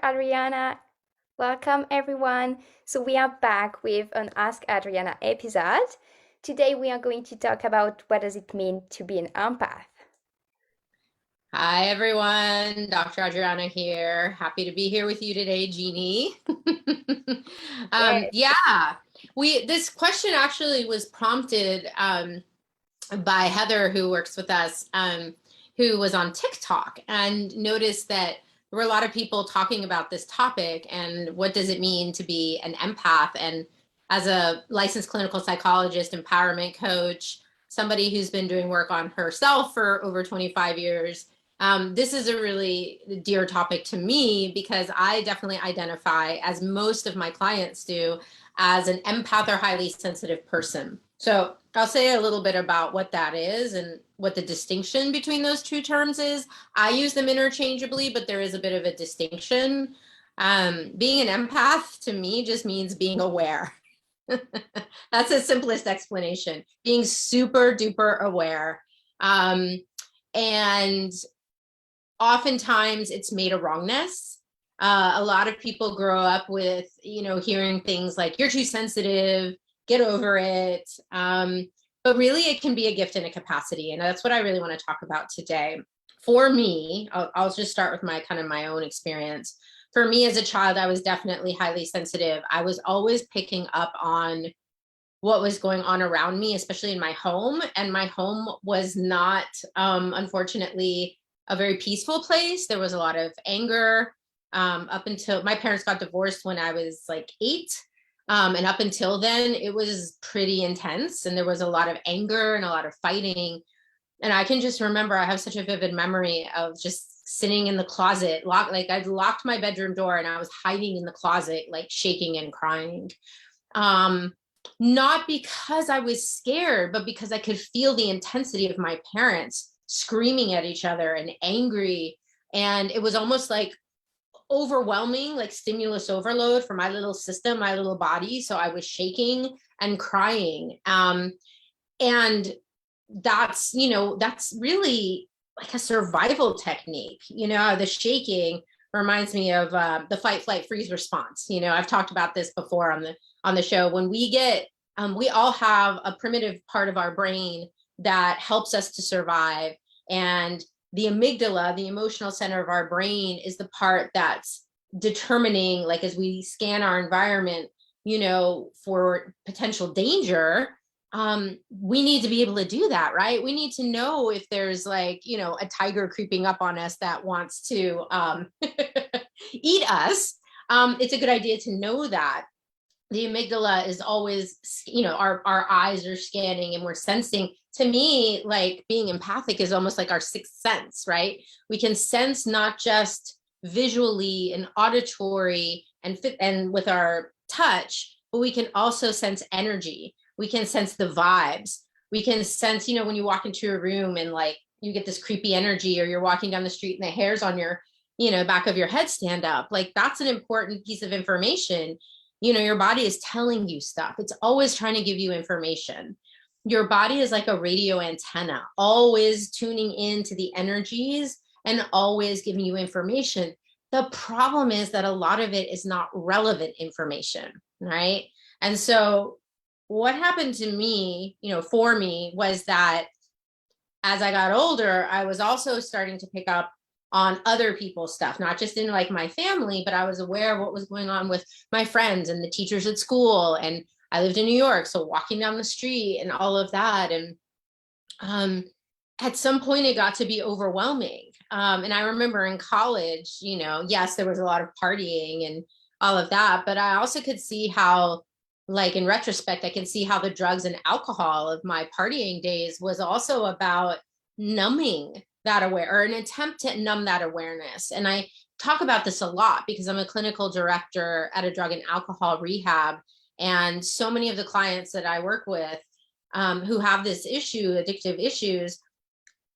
Adriana. Welcome, everyone. So, we are back with an Ask Adriana episode. Today, we are going to talk about what does it mean to be an empath. Hi, everyone. Dr. Adriana here. Happy to be here with you today, Jeannie. Yeah. Yeah, this question actually was prompted by Heather, who works with us, who was on TikTok and noticed that there were a lot of people talking about this topic and what does it mean to be an empath. And as a licensed clinical psychologist, empowerment coach, somebody who's been doing work on herself for over 25 years, this is a really dear topic to me because I definitely identify, as most of my clients do, as an empath or highly sensitive person. So I'll say a little bit about what that is and what the distinction between those two terms is. I use them interchangeably, but there is a bit of a distinction. Being an empath to me just means being aware. That's the simplest explanation. Being super duper aware. And oftentimes it's made a wrongness. A lot of people grow up with, hearing things like, you're too sensitive, get over it. But really, it can be a gift and a capacity. And that's what I really want to talk about today. For me, I'll just start with my own experience. For me as a child, I was definitely highly sensitive. I was always picking up on what was going on around me, especially in my home. And my home was not, unfortunately, a very peaceful place. There was a lot of anger up until my parents got divorced when I was like 8. And up until then, it was pretty intense. And there was a lot of anger and a lot of fighting. And I can just remember, I have such a vivid memory of just sitting in the closet, I'd locked my bedroom door and I was hiding in the closet, like shaking and crying. Not because I was scared, but because I could feel the intensity of my parents screaming at each other and angry. And it was almost like overwhelming, like stimulus overload for my little system, my little body. So I was shaking and crying. And that's really like a survival technique. The shaking reminds me of the fight, flight, freeze response. I've talked about this before on the show. When we get, we all have a primitive part of our brain that helps us to survive. And the amygdala, the emotional center of our brain, is the part that's determining, like, as we scan our environment, for potential danger, we need to be able to do that, right? We need to know if there's a tiger creeping up on us that wants to eat us. It's a good idea to know that. The amygdala is always, our eyes are scanning and we're sensing. To me, like, being empathic is almost like our sixth sense, right? We can sense not just visually and auditory and with our touch, but we can also sense energy. We can sense the vibes. We can sense, when you walk into a room and like you get this creepy energy, or you're walking down the street and the hairs on your, back of your head stand up. Like, that's an important piece of information. Your body is telling you stuff. It's always trying to give you information. Your body is like a radio antenna, always tuning into the energies and always giving you information. The problem is that a lot of it is not relevant information, right? And so what happened to me, for me, was that as I got older, I was also starting to pick up on other people's stuff, not just in like my family, but I was aware of what was going on with my friends and the teachers at school. And I lived in New York, so walking down the street and all of that. And at some point it got to be overwhelming. And I remember in college, yes, there was a lot of partying and all of that, but I also could see how, like, in retrospect, I can see how the drugs and alcohol of my partying days was also about numbing that or an attempt to numb that awareness. And I talk about this a lot because I'm a clinical director at a drug and alcohol rehab. And so many of the clients that I work with who have this issue, addictive issues,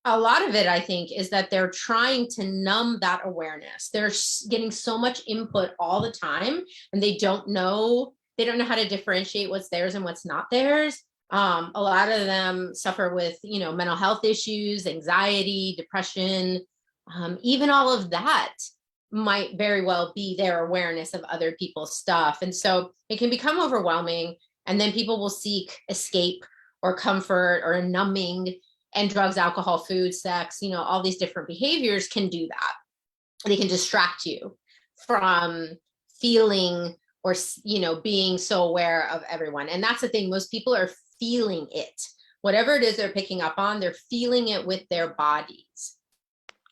a lot of it, I think, is that they're trying to numb that awareness. They're getting so much input all the time, and they don't know how to differentiate what's theirs and what's not theirs. A lot of them suffer with, mental health issues, anxiety, depression, even all of that. might very well be their awareness of other people's stuff. And so it can become overwhelming. And then people will seek escape or comfort or numbing, and drugs, alcohol, food, sex, all these different behaviors can do that. They can distract you from feeling or, being so aware of everyone. And that's the thing. Most people are feeling it. Whatever it is they're picking up on, they're feeling it with their bodies.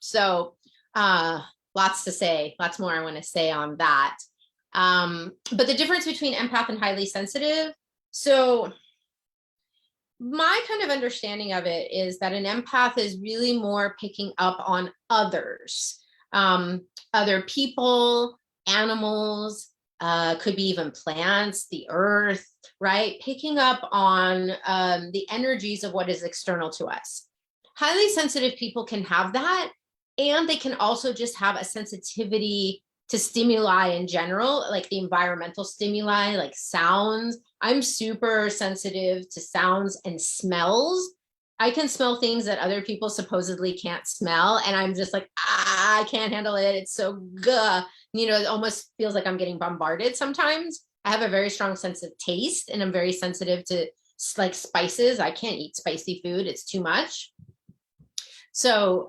So, lots to say, lots more I want to say on that. But the difference between empath and highly sensitive. So my kind of understanding of it is that an empath is really more picking up on others, other people, animals, could be even plants, the earth, right? Picking up on the energies of what is external to us. Highly sensitive people can have that, and they can also just have a sensitivity to stimuli in general, like the environmental stimuli, like sounds. I'm super sensitive to sounds and smells. I can smell things that other people supposedly can't smell. And I'm just like, I can't handle it. It's so good. It almost feels like I'm getting bombarded sometimes. I have a very strong sense of taste, and I'm very sensitive to like spices. I can't eat spicy food. It's too much. So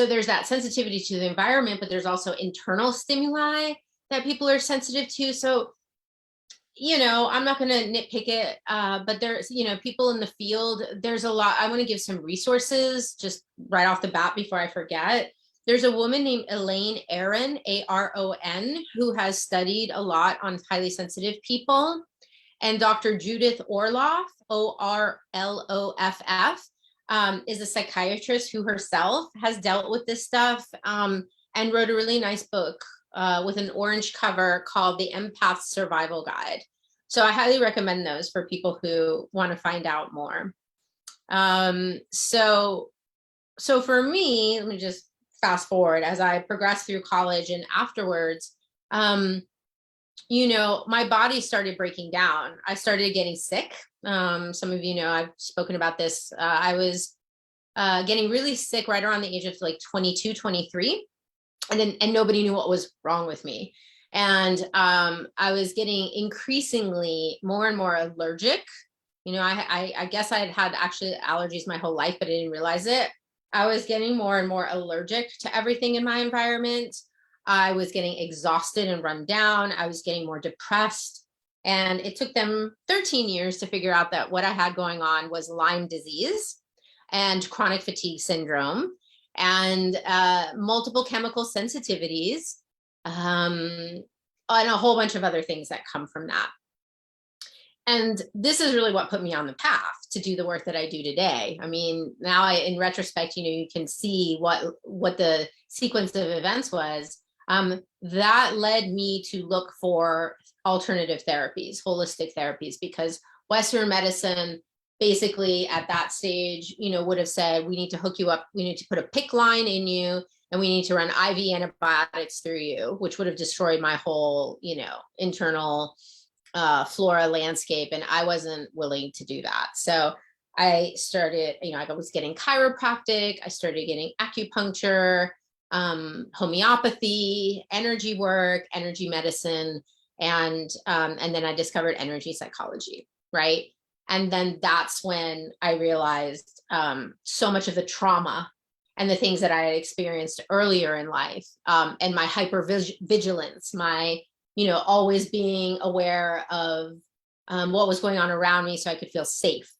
there's that sensitivity to the environment, but there's also internal stimuli that people are sensitive to. So, I'm not going to nitpick it, but there's, people in the field, there's a lot. I want to give some resources just right off the bat before I forget. There's a woman named Elaine Aron, Aron, who has studied a lot on highly sensitive people. And Dr. Judith Orloff, Orloff, is a psychiatrist who herself has dealt with this stuff, and wrote a really nice book with an orange cover called The Empath Survival Guide. So I highly recommend those for people who want to find out more. So for me, let me just fast forward as I progressed through college and afterwards, my body started breaking down. I started getting sick. Some of you know, I've spoken about this. I was getting really sick right around the age of like 22, 23. And nobody knew what was wrong with me. And I was getting increasingly more and more allergic. I guess I had had actually allergies my whole life, but I didn't realize it. I was getting more and more allergic to everything in my environment. I was getting exhausted and run down. I was getting more depressed. And it took them 13 years to figure out that what I had going on was Lyme disease and chronic fatigue syndrome and multiple chemical sensitivities, and a whole bunch of other things that come from that. And this is really what put me on the path to do the work that I do today. I mean, now in retrospect, you can see what the sequence of events was. That led me to look for alternative therapies, holistic therapies, because Western medicine basically at that stage, would have said, we need to hook you up. We need to put a PICC line in you, and we need to run IV antibiotics through you, which would have destroyed my whole, internal flora landscape. And I wasn't willing to do that. So I started, I was getting chiropractic. I started getting acupuncture, homeopathy, energy work, energy medicine. And then I discovered energy psychology, right? And then that's when I realized so much of the trauma and the things that I had experienced earlier in life, and my hypervigilance, my, always being aware of what was going on around me so I could feel safe.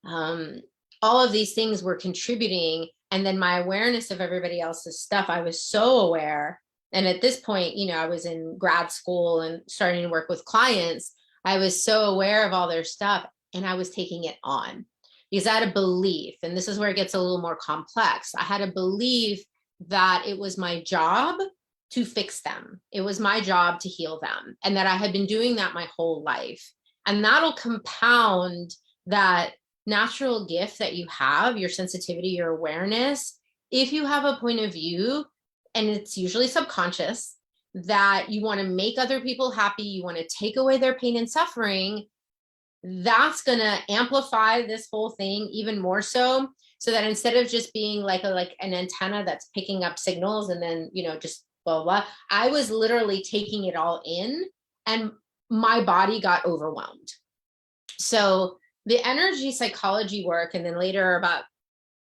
All of these things were contributing. And then my awareness of everybody else's stuff, I was so aware. And at this point, I was in grad school and starting to work with clients. I was so aware of all their stuff. And I was taking it on because I had a belief, and this is where it gets a little more complex. I had a belief that it was my job to fix them. It was my job to heal them, and that I had been doing that my whole life. And that'll compound that natural gift that you have, your sensitivity, your awareness. If you have a point of view, and it's usually subconscious, that you want to make other people happy, you want to take away their pain and suffering, that's going to amplify this whole thing even more so that instead of just being like an antenna that's picking up signals and then, just blah, blah. I was literally taking it all in, and my body got overwhelmed. So the energy psychology work, and then later, about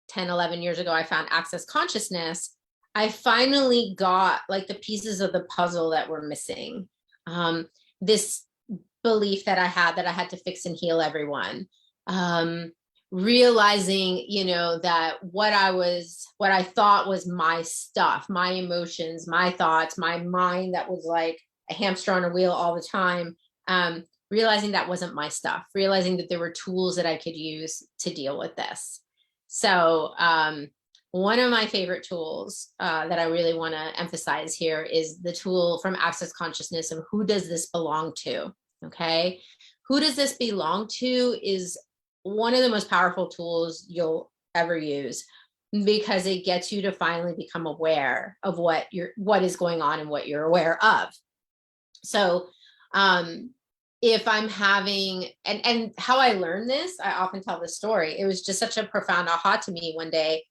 10, 11 years ago, I found access consciousness. I finally got like the pieces of the puzzle that were missing. This belief that I had to fix and heal everyone. Realizing, that what I thought was my stuff, my emotions, my thoughts, my mind that was like a hamster on a wheel all the time. Realizing that wasn't my stuff, realizing that there were tools that I could use to deal with this. So one of my favorite tools that I really want to emphasize here is the tool from Access Consciousness of who does this belong to? Okay. Who does this belong to is one of the most powerful tools you'll ever use, because it gets you to finally become aware of what is going on and what you're aware of. So if I'm having, and how I learned this, I often tell this story. It was just such a profound aha to me one day.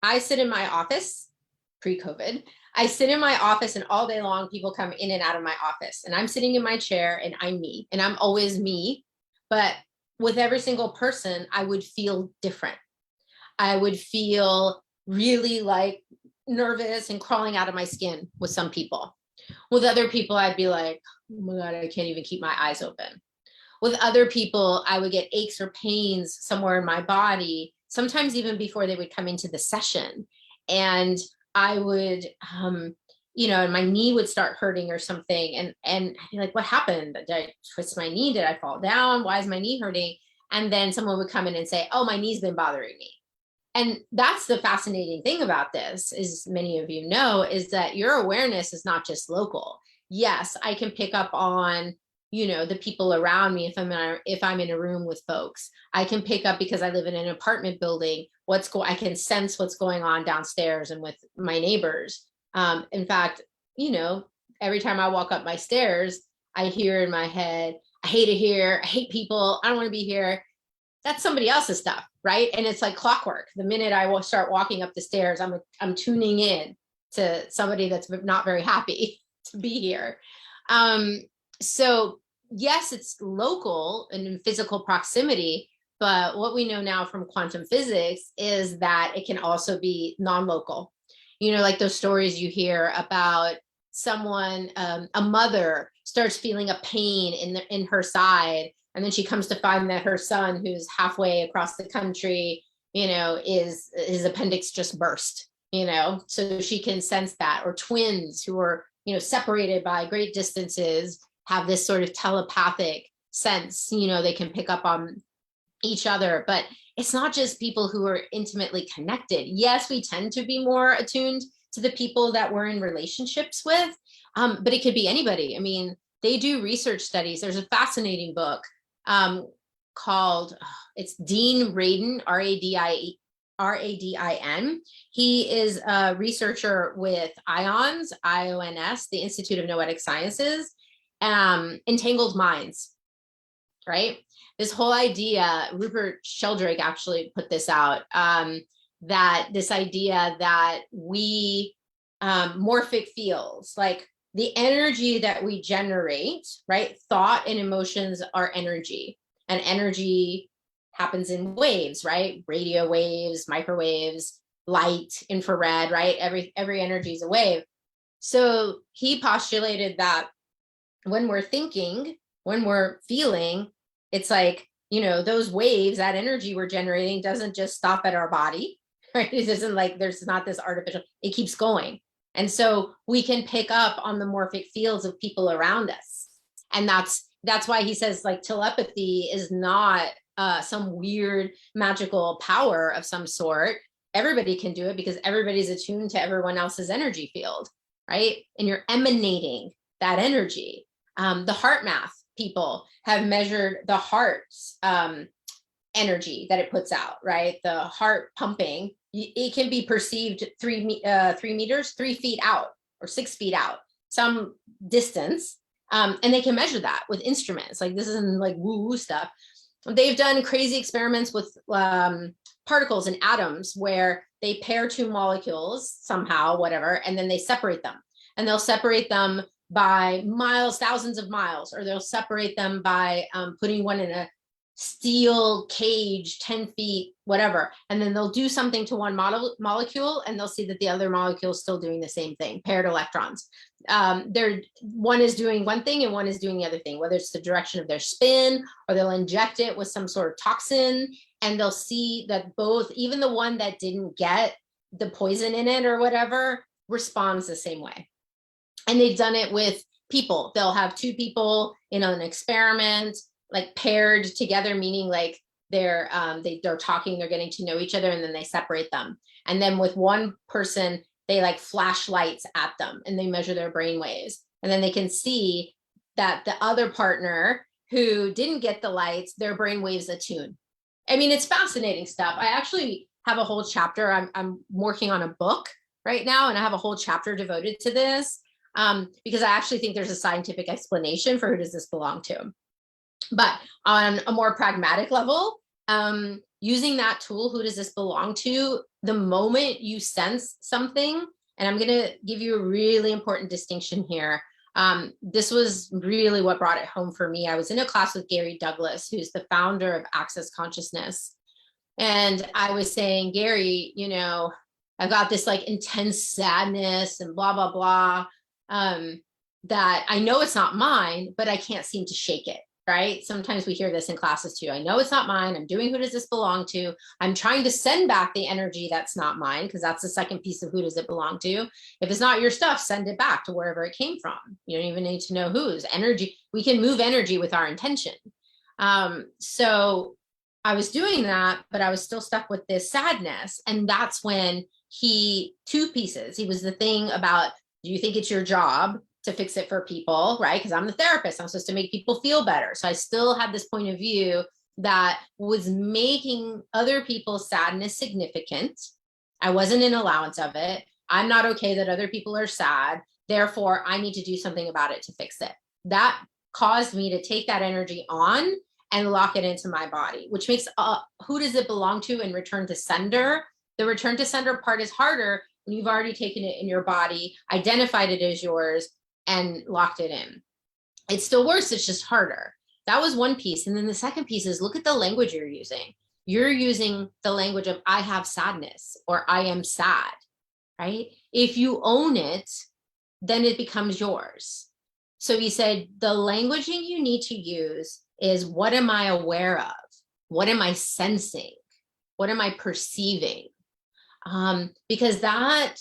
I sit in my office pre-COVID. I sit in my office, and all day long people come in and out of my office, and I'm sitting in my chair, and I'm me, and I'm always me. But with every single person, I would feel different. I would feel really like nervous and crawling out of my skin with some people. With other people, I'd be like, oh my God, I can't even keep my eyes open. With other people, I would get aches or pains somewhere in my body, sometimes even before they would come into the session. And I would, and my knee would start hurting or something. And I'd be like, what happened? Did I twist my knee? Did I fall down? Why is my knee hurting? And then someone would come in and say, oh, my knee's been bothering me. And that's the fascinating thing about this, as many of you know, is that your awareness is not just local. Yes, I can pick up on, the people around me if I'm in a room with folks. I can pick up, because I live in an apartment building, I can sense what's going on downstairs and with my neighbors. In fact, every time I walk up my stairs, I hear in my head, I hate it here. I hate people. I don't want to be here. That's somebody else's stuff, right? And it's like clockwork. The minute I will start walking up the stairs, I'm tuning in to somebody that's not very happy to be here. So yes, it's local and in physical proximity, but what we know now from quantum physics is that it can also be non-local. Like those stories you hear about someone, a mother starts feeling a pain in her side, and then she comes to find that her son, who's halfway across the country, is his appendix just burst, so she can sense that. Or twins who are, separated by great distances have this sort of telepathic sense, they can pick up on each other. But it's not just people who are intimately connected. Yes, we tend to be more attuned to the people that we're in relationships with, but it could be anybody. I mean, they do research studies. There's a fascinating book called, it's Dean Radin, Radin. He is a researcher with IONS, the Institute of Noetic Sciences, Entangled Minds, right? This whole idea, Rupert Sheldrake actually put this out, that this idea that we, morphic fields, like the energy that we generate, right? Thought and emotions are energy, and energy happens in waves, right? Radio waves, microwaves, light, infrared, right? Every energy is a wave. So he postulated that when we're thinking, when we're feeling, it's like, those waves, that energy we're generating doesn't just stop at our body, right? It isn't like there's not this artificial, it keeps going. And so we can pick up on the morphic fields of people around us. And that's why he says, like, telepathy is not some weird magical power of some sort. Everybody can do it because everybody's attuned to everyone else's energy field, right? And you're emanating that energy. The heart math people have measured the heart's energy that it puts out, right? The heart pumping, it can be perceived 3 meters, 3 feet out or 6 feet out, some distance. And they can measure that with instruments. Like, this isn't like woo-woo stuff. They've done crazy experiments with particles and atoms where they pair 2 molecules somehow, whatever, and then they separate them. and they'll separate them by miles, thousands of miles, or they'll separate them by putting one in a steel cage 10 feet, whatever. And then they'll do something to one molecule and they'll see that the other molecule is still doing the same thing, paired electrons. One is doing one thing and one is doing the other thing, whether it's the direction of their spin or they'll inject it with some sort of toxin, and they'll see that both, even the one that didn't get the poison in it or whatever, responds the same way. And they've done it with people. They'll have two people in an experiment, like paired together, meaning like they're talking, they're getting to know each other, and then they separate them. And then with one person, they like flash lights at them and they measure their brain waves. And then they can see that the other partner who didn't get the lights, their brain waves attune. I mean, it's fascinating stuff. I actually have a whole chapter. I'm working on a book right now, and I have a whole chapter devoted to this because I actually think there's a scientific explanation for who does this belong to. But on a more pragmatic level, using that tool, who does this belong to, the moment you sense something, and I'm going to give you a really important distinction here. This was really what brought it home for me. I was in a class with Gary Douglas, who's the founder of Access Consciousness. And I was saying, Gary, you know, I've got this like intense sadness and blah, blah, blah, that I know it's not mine, but I can't seem to shake it. Right? Sometimes we hear this in classes too. I know it's not mine. I'm doing who does this belong to. I'm trying to send back the energy that's not mine, because that's the second piece of who does it belong to. If it's not your stuff, send it back to wherever it came from. You don't even need to know whose energy. We can move energy with our intention. So I was doing that, but I was still stuck with this sadness. And that's when two pieces. He was the thing about, do you think it's your job to fix it for people, right? Because I'm the therapist, I'm supposed to make people feel better. So I still had this point of view that was making other people's sadness significant. I wasn't in allowance of it. I'm not okay that other people are sad. Therefore, I need to do something about it to fix it. That caused me to take that energy on and lock it into my body, which makes who does it belong to and return to sender. The return to sender part is harder when you've already taken it in your body, identified it as yours, and locked it in. It still works, it's just harder. That was one piece. And then the second piece is, look at the language you're using. You're using the language of I have sadness or I am sad, right? If you own it, then it becomes yours. So he said, the languaging you need to use is, what am I aware of? What am I sensing? What am I perceiving? Because that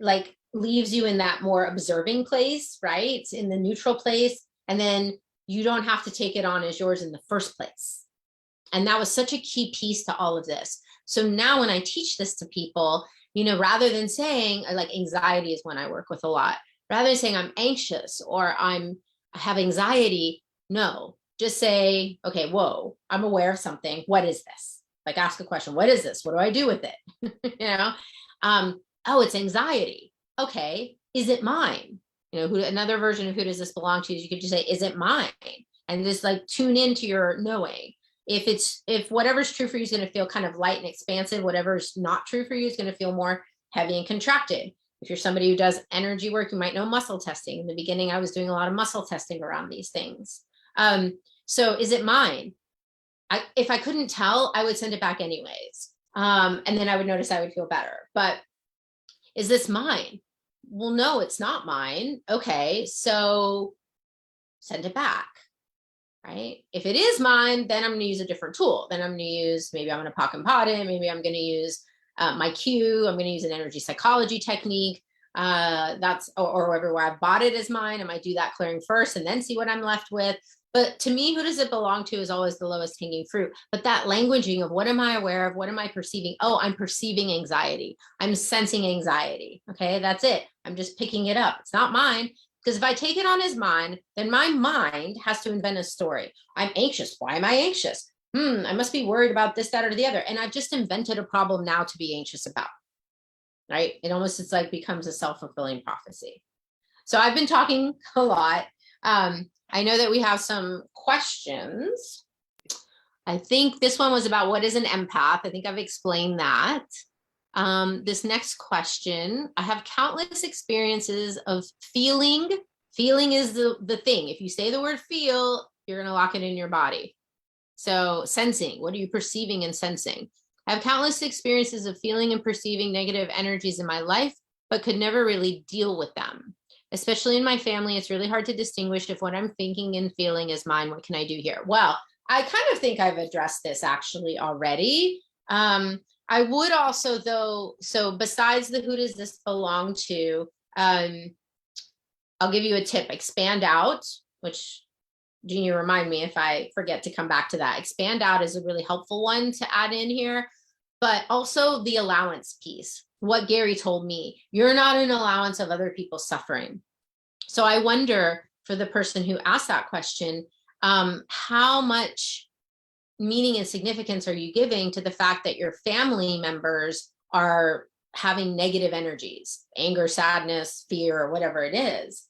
like leaves you in that more observing place, right? It's in the neutral place. And then you don't have to take it on as yours in the first place. And that was such a key piece to all of this. So now when I teach this to people, you know, rather than saying, like, anxiety is one I work with a lot, rather than saying I'm anxious or I have anxiety, no, just say, okay, whoa, I'm aware of something. What is this? Like, ask a question. What is this? What do I do with it? You know, oh, it's anxiety. Okay, is it mine? You know, another version of who does this belong to is you could just say, is it mine? And just like tune into your knowing. If whatever's true for you is going to feel kind of light and expansive, whatever's not true for you is going to feel more heavy and contracted. If you're somebody who does energy work, you might know muscle testing. In the beginning, I was doing a lot of muscle testing around these things. So is it mine? If I couldn't tell, I would send it back anyways. And then I would notice I would feel better. But is this mine? Well, no, it's not mine. Okay, so send it back, right? If it is mine, then I'm going to use a different tool. Then I'm going to use, maybe I'm going to pock and pot it. Maybe I'm going to use my cue. I'm going to use an energy psychology technique. Or everywhere I bought it as mine. I might do that clearing first and then see what I'm left with. But to me, who does it belong to is always the lowest hanging fruit. But that languaging of, what am I aware of? What am I perceiving? Oh, I'm perceiving anxiety. I'm sensing anxiety. Okay, that's it. I'm just picking it up. It's not mine. Because if I take it on as mine, then my mind has to invent a story. I'm anxious. Why am I anxious? I must be worried about this, that, or the other. And I've just invented a problem now to be anxious about. Right? It's like becomes a self-fulfilling prophecy. So I've been talking a lot. I know that we have some questions. I think this one was about what is an empath. I think I've explained that. This next question, I have countless experiences of feeling. Feeling is the thing. If you say the word feel, you're going to lock it in your body. So sensing, what are you perceiving and sensing? I have countless experiences of feeling and perceiving negative energies in my life, but could never really deal with them. Especially in my family, it's really hard to distinguish if what I'm thinking and feeling is mine. What can I do here? Well, I kind of think I've addressed this actually already. I would also, though, so besides the who does this belong to, I'll give you a tip. Expand out, which Jean, you remind me if I forget to come back to that. Expand out is a really helpful one to add in here, but also the allowance piece. What Gary told me, you're not an allowance of other people's suffering. So I wonder for the person who asked that question, how much meaning and significance are you giving to the fact that your family members are having negative energies, anger, sadness, fear, or whatever it is?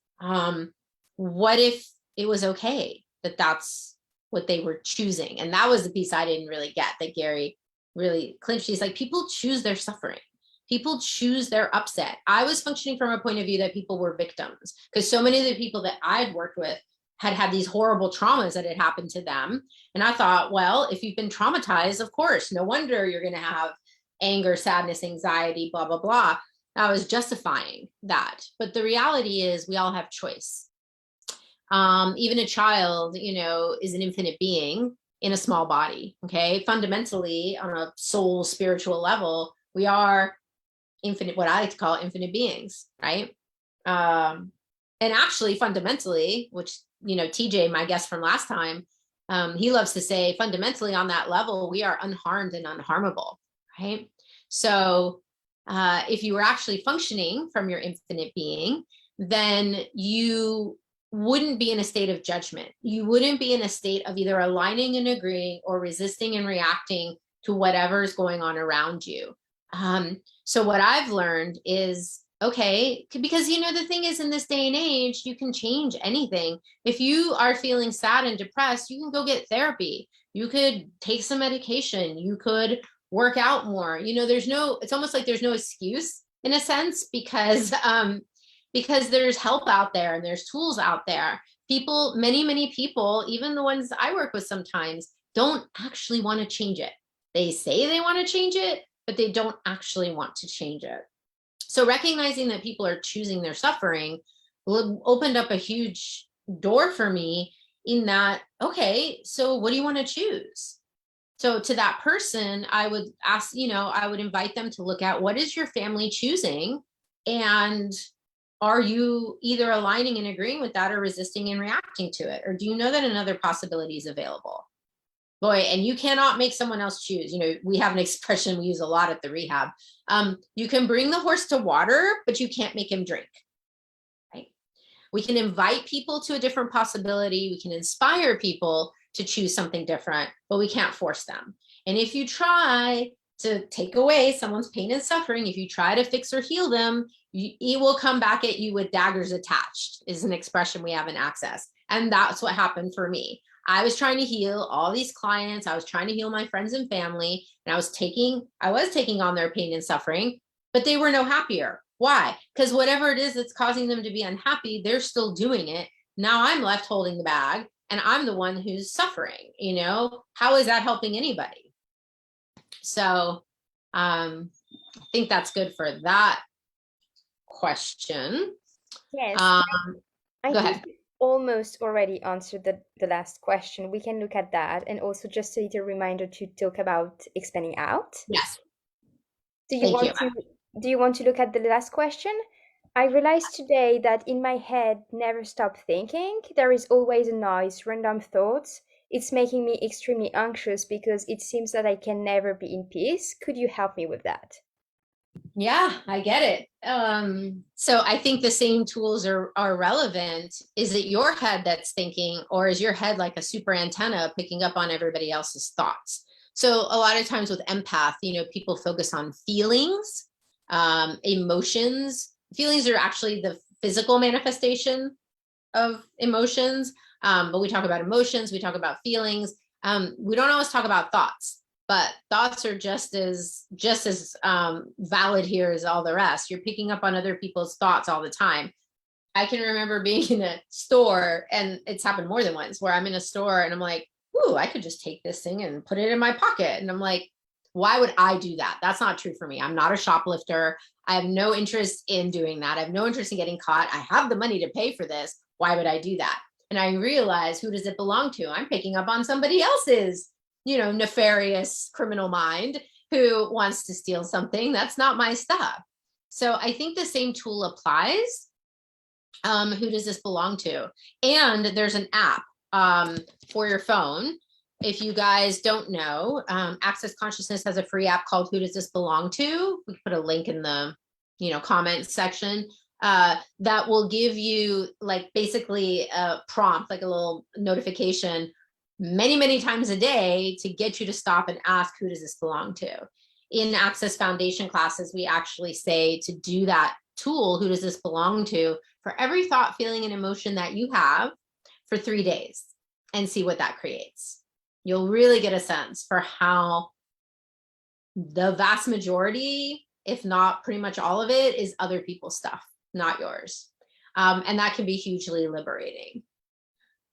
What if it was okay that that's what they were choosing? And that was the piece I didn't really get, that Gary really clinched. He's like, people choose their suffering. People choose their upset. I was functioning from a point of view that people were victims, because so many of the people that I'd worked with had had these horrible traumas that had happened to them. And I thought, well, if you've been traumatized, of course, no wonder you're going to have anger, sadness, anxiety, blah, blah, blah. I was justifying that. But the reality is we all have choice. Even a child, is an infinite being in a small body. Okay. Fundamentally, on a soul spiritual level, we are infinite, what I like to call infinite beings. Right. And actually fundamentally, which, TJ, my guest from last time, he loves to say fundamentally on that level, we are unharmed and unharmable. Right. So if you were actually functioning from your infinite being, then you wouldn't be in a state of judgment. You wouldn't be in a state of either aligning and agreeing or resisting and reacting to whatever's going on around you. So what I've learned is, okay, because, the thing is, in this day and age, you can change anything. If you are feeling sad and depressed, you can go get therapy. You could take some medication. You could work out more. It's almost like there's no excuse in a sense, because there's help out there and there's tools out there. People, many people, even the ones I work with sometimes, don't actually want to change it. They say they want to change it, but they don't actually want to change it. So recognizing that people are choosing their suffering opened up a huge door for me in that, okay, so what do you want to choose? So to that person, I would ask, I would invite them to look at, what is your family choosing? And are you either aligning and agreeing with that or resisting and reacting to it? Or do you know that another possibility is available? Boy, and you cannot make someone else choose. We have an expression we use a lot at the rehab. You can bring the horse to water, but you can't make him drink. Right? We can invite people to a different possibility. We can inspire people to choose something different, but we can't force them. And if you try to take away someone's pain and suffering, if you try to fix or heal them, it will come back at you with daggers attached, is an expression we have in Access. And that's what happened for me. I was trying to heal all these clients. I was trying to heal my friends and family, and I was taking on their pain and suffering, but they were no happier. Why? Because whatever it is that's causing them to be unhappy, they're still doing it. Now I'm left holding the bag, and I'm the one who's suffering. How is that helping anybody? So I think that's good for that question. Yes, I I go think ahead. you almost already answered the last question. We can look at that, and also just a little reminder to talk about expanding out. Yes. Do you Thank you. want to do you want to look at the last question? I realized today that in my head never stop thinking. There is always a noise, random thoughts. It's making me extremely anxious because it seems that I can never be in peace. Could you help me with that? Yeah, I get it. So I think the same tools are relevant. Is it your head that's thinking, or is your head like a super antenna picking up on everybody else's thoughts? So a lot of times with empath, people focus on feelings, emotions. Feelings are actually the physical manifestation of emotions. But we talk about emotions, we talk about feelings. We don't always talk about thoughts. but thoughts are just as valid here as all the rest. You're picking up on other people's thoughts all the time. I can remember being in a store, and it's happened more than once, where I'm in a store and I'm like, ooh, I could just take this thing and put it in my pocket. And I'm like, why would I do that? That's not true for me. I'm not a shoplifter. I have no interest in doing that. I have no interest in getting caught. I have the money to pay for this. Why would I do that? And I realize, who does it belong to? I'm picking up on somebody else's, nefarious criminal mind who wants to steal something. That's not my stuff. So I think the same tool applies. Who does this belong to? And there's an app for your phone. If you guys don't know, Access Consciousness has a free app called Who Does This Belong To? We put a link in the comments section that will give you like basically a prompt, like a little notification many, many times a day to get you to stop and ask, who does this belong to? In Access Foundation classes, we actually say to do that tool, who does this belong to, for every thought, feeling, and emotion that you have for 3 days, and see what that creates. You'll really get a sense for how the vast majority, if not pretty much all of it, is other people's stuff, not yours. And that can be hugely liberating.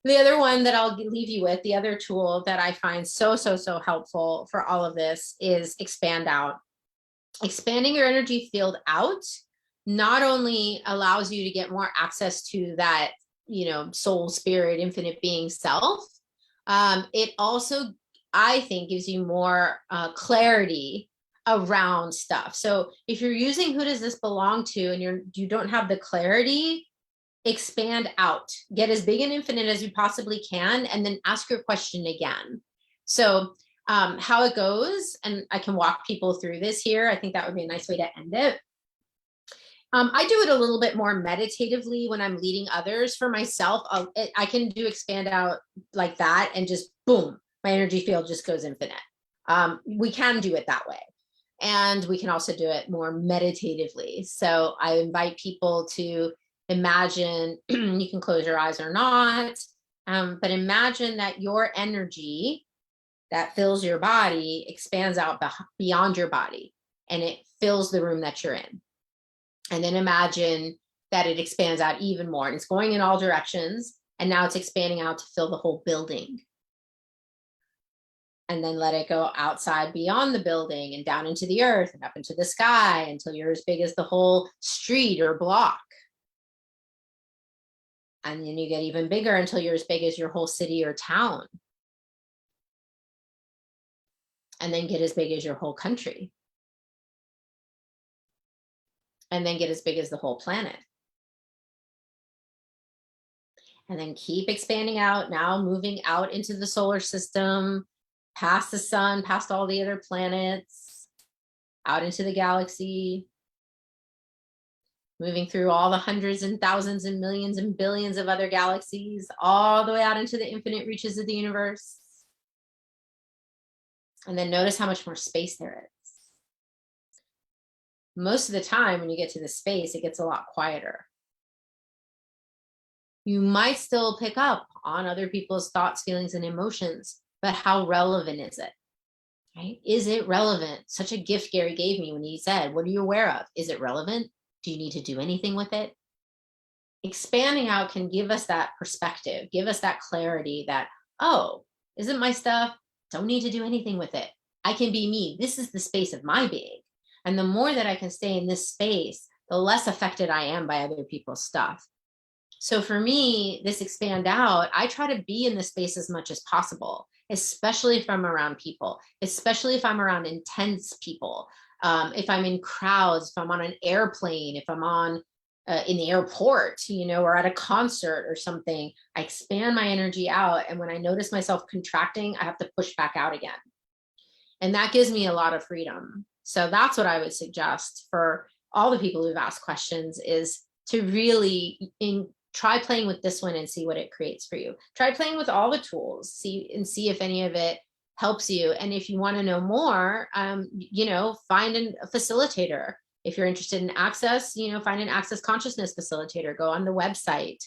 The other one that I'll leave you with, the other tool that I find so helpful for all of this is expand out. Expanding your energy field out not only allows you to get more access to that, soul, spirit, infinite being self, it also, I think, gives you more clarity around stuff. So if you're using who does this belong to and you don't have the clarity, expand out, get as big and infinite as you possibly can, and then ask your question again. So how it goes, and I can walk people through this here. I think that would be a nice way to end it. I do it a little bit more meditatively when I'm leading others. For myself, I can do expand out like that, and just boom, my energy field just goes infinite. We can do it that way. And we can also do it more meditatively. So I invite people to imagine, you can close your eyes or not, but imagine that your energy that fills your body expands out beyond your body, and it fills the room that you're in. And then imagine that it expands out even more, and it's going in all directions, and now it's expanding out to fill the whole building. And then let it go outside beyond the building and down into the earth and up into the sky until you're as big as the whole street or block. And then you get even bigger until you're as big as your whole city or town. And then get as big as your whole country. And then get as big as the whole planet. And then keep expanding out, now moving out into the solar system, past the sun, past all the other planets, out into the galaxy, moving through all the hundreds and thousands and millions and billions of other galaxies, all the way out into the infinite reaches of the universe. And then notice how much more space there is. Most of the time when you get to the space, it gets a lot quieter. You might still pick up on other people's thoughts, feelings, and emotions, but how relevant is it? Right? Is it relevant? Such a gift Gary gave me when he said, what are you aware of? Is it relevant? Do you need to do anything with it? Expanding out can give us that perspective, give us that clarity that, oh, isn't my stuff? Don't need to do anything with it. I can be me. This is the space of my being. And the more that I can stay in this space, the less affected I am by other people's stuff. So for me, this expand out, I try to be in the space as much as possible, especially if I'm around people, especially if I'm around intense people. If I'm in crowds, if I'm on an airplane, if I'm on in the airport, or at a concert or something, I expand my energy out. And when I notice myself contracting, I have to push back out again. And that gives me a lot of freedom. So that's what I would suggest for all the people who've asked questions, is to really try playing with this one and see what it creates for you. Try playing with all the tools, see if any of it helps you. And if you want to know more, find a facilitator. If you're interested in access, find an access consciousness facilitator, go on the website.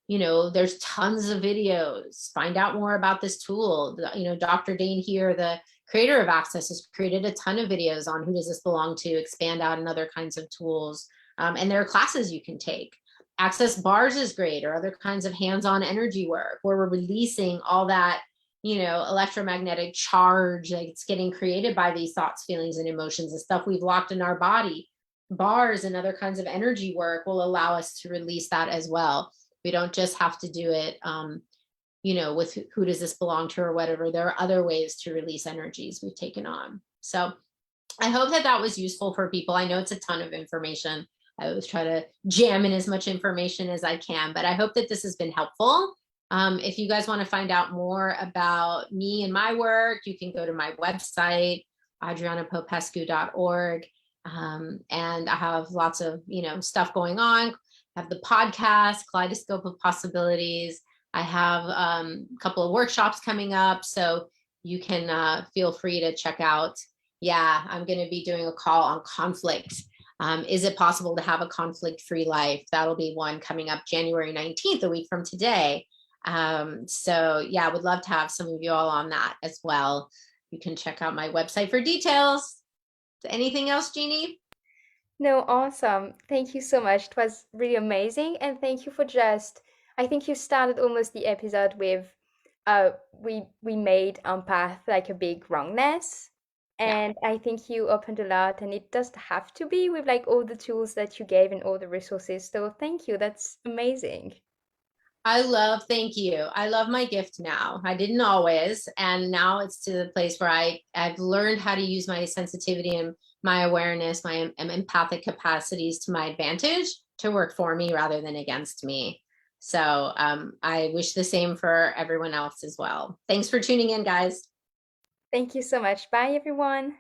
There's tons of videos. Find out more about this tool. Dr. Dane here, the creator of Access, has created a ton of videos on who does this belong to, expand out, and other kinds of tools. And there are classes you can take. Access bars is great, or other kinds of hands-on energy work where we're releasing all that, electromagnetic charge that's getting created by these thoughts, feelings, and emotions, the stuff we've locked in our body. Bars and other kinds of energy work will allow us to release that as well. We don't just have to do it, with who does this belong to or whatever. There are other ways to release energies we've taken on. So I hope that was useful for people. I know it's a ton of information. I always try to jam in as much information as I can, but I hope that this has been helpful. If you guys want to find out more about me and my work, you can go to my website, adrianapopescu.org. And I have lots of, stuff going on. I have the podcast, Kaleidoscope of Possibilities. I have a couple of workshops coming up, so you can feel free to check out. Yeah, I'm going to be doing a call on conflict. Is it possible to have a conflict-free life? That'll be one coming up January 19th, a week from today. So yeah, I would love to have some of you all on that as well. You can check out my website for details. Anything else, Jeannie? No, awesome. Thank you so much. It was really amazing. And thank you for I think you started almost the episode with we made empath like a big wrongness. Yeah. And I think you opened a lot, and it does have to be with like all the tools that you gave and all the resources. So thank you. That's amazing. Thank you. I love my gift now. I didn't always. And now it's to the place where I've learned how to use my sensitivity and my awareness, my empathic capacities to my advantage to work for me rather than against me. So I wish the same for everyone else as well. Thanks for tuning in, guys. Thank you so much. Bye, everyone.